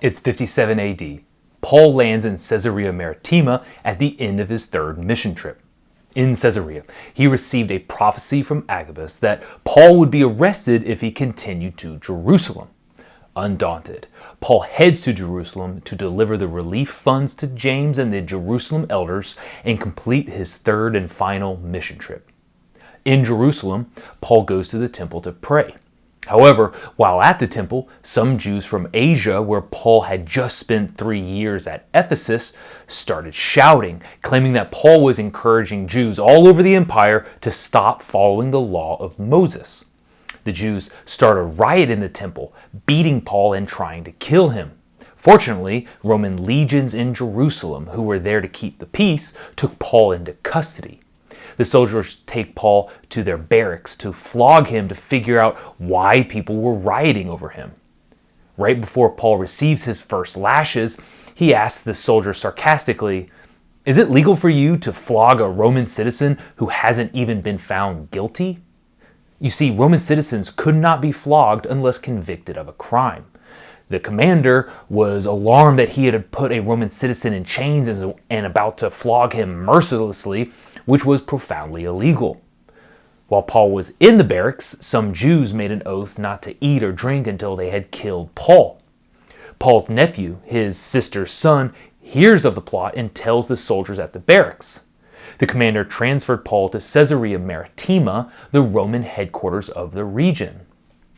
It's 57 AD. Paul lands in Caesarea Maritima at the end of his third mission trip. In Caesarea, he received a prophecy from Agabus that Paul would be arrested if he continued to Jerusalem. Undaunted, Paul heads to Jerusalem to deliver the relief funds to James and the Jerusalem elders and complete his third and final mission trip. In Jerusalem, Paul goes to the temple to pray. However, while at the temple, some Jews from Asia, where Paul had just spent 3 years at Ephesus, started shouting, claiming that Paul was encouraging Jews all over the empire to stop following the law of Moses. The Jews started a riot in the temple, beating Paul and trying to kill him. Fortunately, Roman legions in Jerusalem, who were there to keep the peace, took Paul into custody. The soldiers take Paul to their barracks to flog him to figure out why people were rioting over him. Right before Paul receives his first lashes, he asks the soldier sarcastically, "Is it legal for you to flog a Roman citizen who hasn't even been found guilty?" You see, Roman citizens could not be flogged unless convicted of a crime. The commander was alarmed that he had put a Roman citizen in chains and about to flog him mercilessly, which was profoundly illegal. While Paul was in the barracks, some Jews made an oath not to eat or drink until they had killed Paul. Paul's nephew, his sister's son, hears of the plot and tells the soldiers at the barracks. The commander transferred Paul to Caesarea Maritima, the Roman headquarters of the region.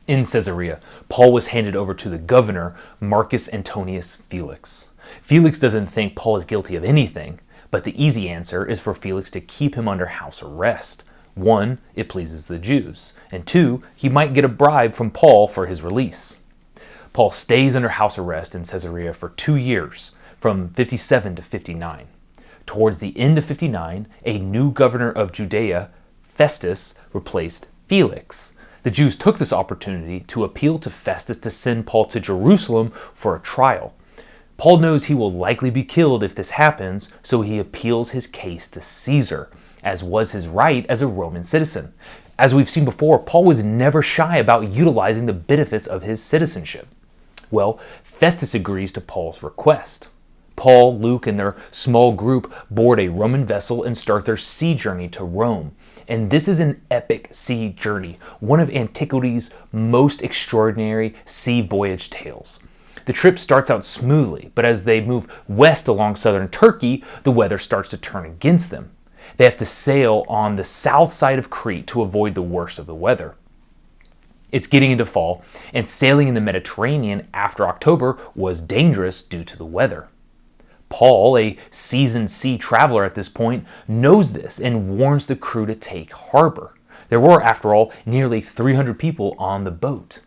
In Caesarea, Paul was handed over to the governor, Marcus Antonius Felix. Felix doesn't think Paul is guilty of anything, but the easy answer is for Felix to keep him under house arrest. 1, it pleases the Jews, and 2, he might get a bribe from Paul for his release. Paul stays under house arrest in Caesarea for 2 years, from 57 to 59. Towards the end of 59, a new governor of Judea, Festus, replaced Felix. The Jews took this opportunity to appeal to Festus to send Paul to Jerusalem for a trial. Paul knows he will likely be killed if this happens, so he appeals his case to Caesar, as was his right as a Roman citizen. As we've seen before, Paul was never shy about utilizing the benefits of his citizenship. Well, Festus agrees to Paul's request. Paul, Luke, and their small group board a Roman vessel and start their sea journey to Rome. And this is an epic sea journey, one of antiquity's most extraordinary sea voyage tales. The trip starts out smoothly, but as they move west along southern Turkey, the weather starts to turn against them. They have to sail on the south side of Crete to avoid the worst of the weather. It's getting into fall, and sailing in the Mediterranean after October was dangerous due to the weather. Paul, a seasoned sea traveler at this point, knows this and warns the crew to take harbor. There were, after all, nearly 300 people on the boat.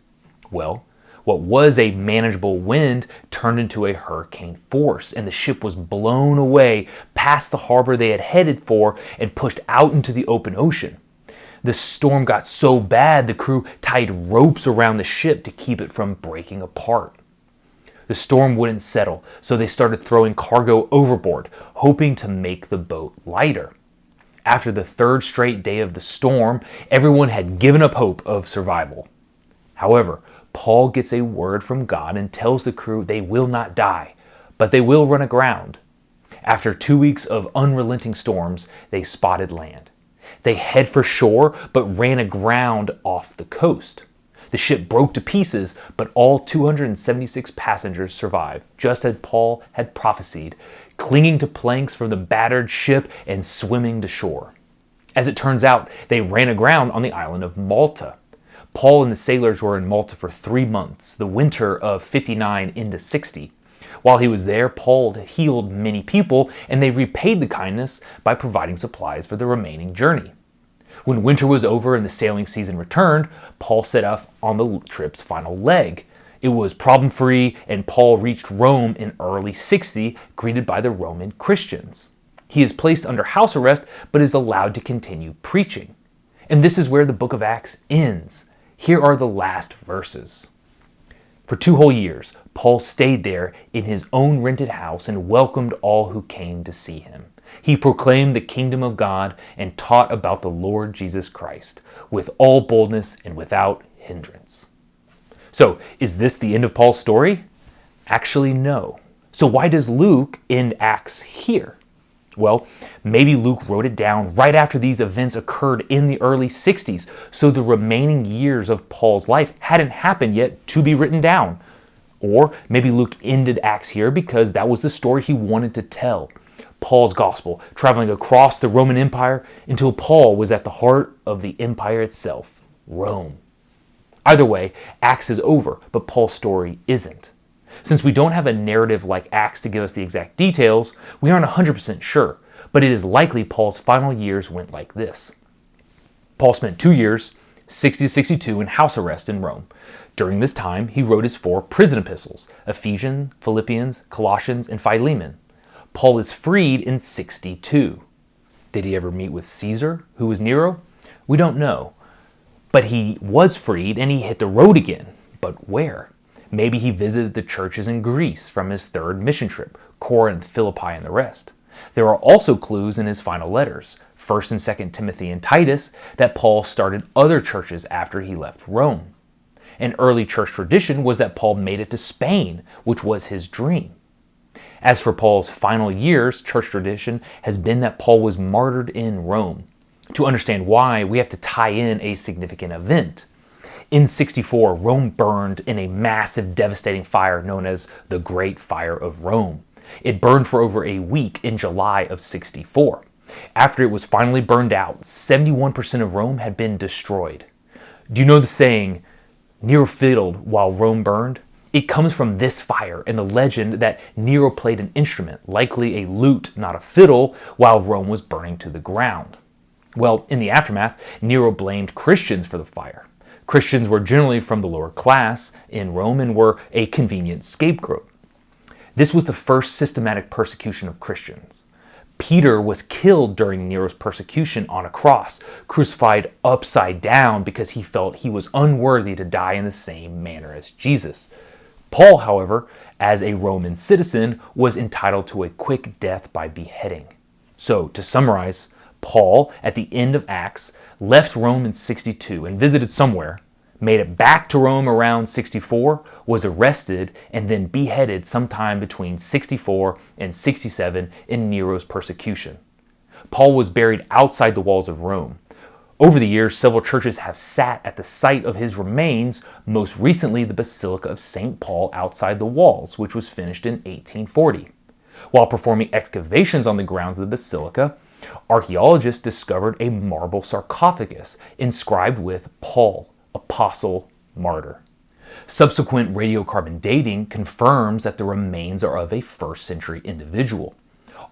Well, what was a manageable wind turned into a hurricane force, and the ship was blown away past the harbor they had headed for and pushed out into the open ocean. The storm got so bad the crew tied ropes around the ship to keep it from breaking apart. The storm wouldn't settle, so they started throwing cargo overboard, hoping to make the boat lighter. After the third straight day of the storm, everyone had given up hope of survival. However, Paul gets a word from God and tells the crew they will not die, but they will run aground. After 2 weeks of unrelenting storms, they spotted land. They head for shore, but ran aground off the coast. The ship broke to pieces, but all 276 passengers survived, just as Paul had prophesied, clinging to planks from the battered ship and swimming to shore. As it turns out, they ran aground on the island of Malta. Paul and the sailors were in Malta for 3 months, the winter of 59 into 60. While he was there, Paul healed many people, and they repaid the kindness by providing supplies for the remaining journey. When winter was over and the sailing season returned, Paul set off on the trip's final leg. It was problem-free, and Paul reached Rome in early 60, greeted by the Roman Christians. He is placed under house arrest, but is allowed to continue preaching. And this is where the book of Acts ends. Here are the last verses. For 2 whole years, Paul stayed there in his own rented house and welcomed all who came to see him. He proclaimed the kingdom of God and taught about the Lord Jesus Christ with all boldness and without hindrance. So, is this the end of Paul's story? Actually, no. So why does Luke end Acts here? Well, maybe Luke wrote it down right after these events occurred in the early 60s, so the remaining years of Paul's life hadn't happened yet to be written down. Or maybe Luke ended Acts here because that was the story he wanted to tell. Paul's gospel, traveling across the Roman Empire until Paul was at the heart of the empire itself, Rome. Either way, Acts is over, but Paul's story isn't. Since we don't have a narrative like Acts to give us the exact details, we aren't 100% sure, but it is likely Paul's final years went like this. Paul spent 2 years, 60 to 62, in house arrest in Rome. During this time, he wrote his 4 prison epistles, Ephesians, Philippians, Colossians, and Philemon. Paul is freed in 62. Did he ever meet with Caesar, who was Nero? We don't know. But he was freed and he hit the road again. But where? Maybe he visited the churches in Greece from his 3rd mission trip, Corinth, Philippi, and the rest. There are also clues in his final letters, 1st and 2nd Timothy and Titus, that Paul started other churches after he left Rome. An early church tradition was that Paul made it to Spain, which was his dream. As for Paul's final years, church tradition has been that Paul was martyred in Rome. To understand why, we have to tie in a significant event. In 64, Rome burned in a massive, devastating fire known as the Great Fire of Rome. It burned for over a week in July of 64. After it was finally burned out, 71% of Rome had been destroyed. Do you know the saying, Nero fiddled while Rome burned? It comes from this fire and the legend that Nero played an instrument, likely a lute, not a fiddle, while Rome was burning to the ground. Well, in the aftermath, Nero blamed Christians for the fire. Christians were generally from the lower class in Rome and were a convenient scapegoat. This was the first systematic persecution of Christians. Peter was killed during Nero's persecution on a cross, crucified upside down because he felt he was unworthy to die in the same manner as Jesus. Paul, however, as a Roman citizen, was entitled to a quick death by beheading. So, to summarize, Paul, at the end of Acts, left Rome in 62 and visited somewhere, made it back to Rome around 64, was arrested, and then beheaded sometime between 64 and 67 in Nero's persecution. Paul was buried outside the walls of Rome. Over the years, several churches have sat at the site of his remains, most recently the Basilica of St. Paul outside the walls, which was finished in 1840. While performing excavations on the grounds of the basilica, archaeologists discovered a marble sarcophagus inscribed with Paul, Apostle, Martyr. Subsequent radiocarbon dating confirms that the remains are of a 1st century individual.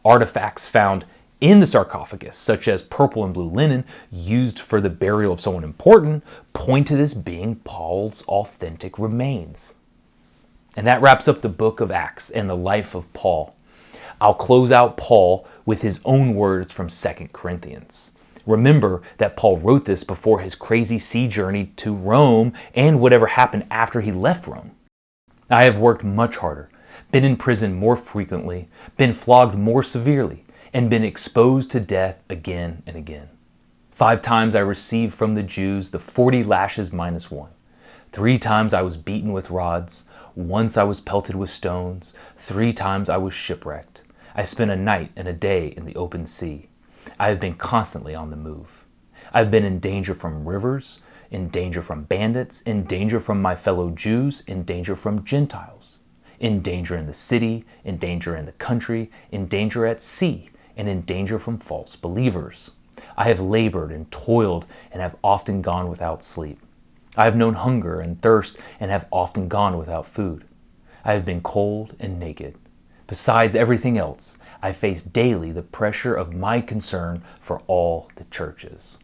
Artifacts found in the sarcophagus, such as purple and blue linen used for the burial of someone important, point to this being Paul's authentic remains. And that wraps up the book of Acts and the life of Paul. I'll close out Paul with his own words from 2 Corinthians. Remember that Paul wrote this before his crazy sea journey to Rome and whatever happened after he left Rome. I have worked much harder, been in prison more frequently, been flogged more severely, and been exposed to death again and again. 5 times I received from the Jews the 40 lashes minus 1. 3 times I was beaten with rods. Once I was pelted with stones. 3 times I was shipwrecked. I spent a night and a day in the open sea. I have been constantly on the move. I've been in danger from rivers, in danger from bandits, in danger from my fellow Jews, in danger from Gentiles, in danger in the city, in danger in the country, in danger at sea, and in danger from false believers. I have labored and toiled and have often gone without sleep. I have known hunger and thirst and have often gone without food. I have been cold and naked. Besides everything else, I face daily the pressure of my concern for all the churches.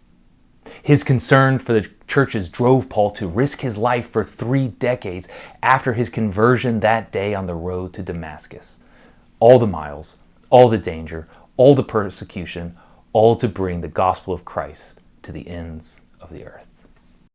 His concern for the churches drove Paul to risk his life for 3 decades after his conversion that day on the road to Damascus. All the miles, all the danger, all the persecution, all to bring the gospel of Christ to the ends of the earth.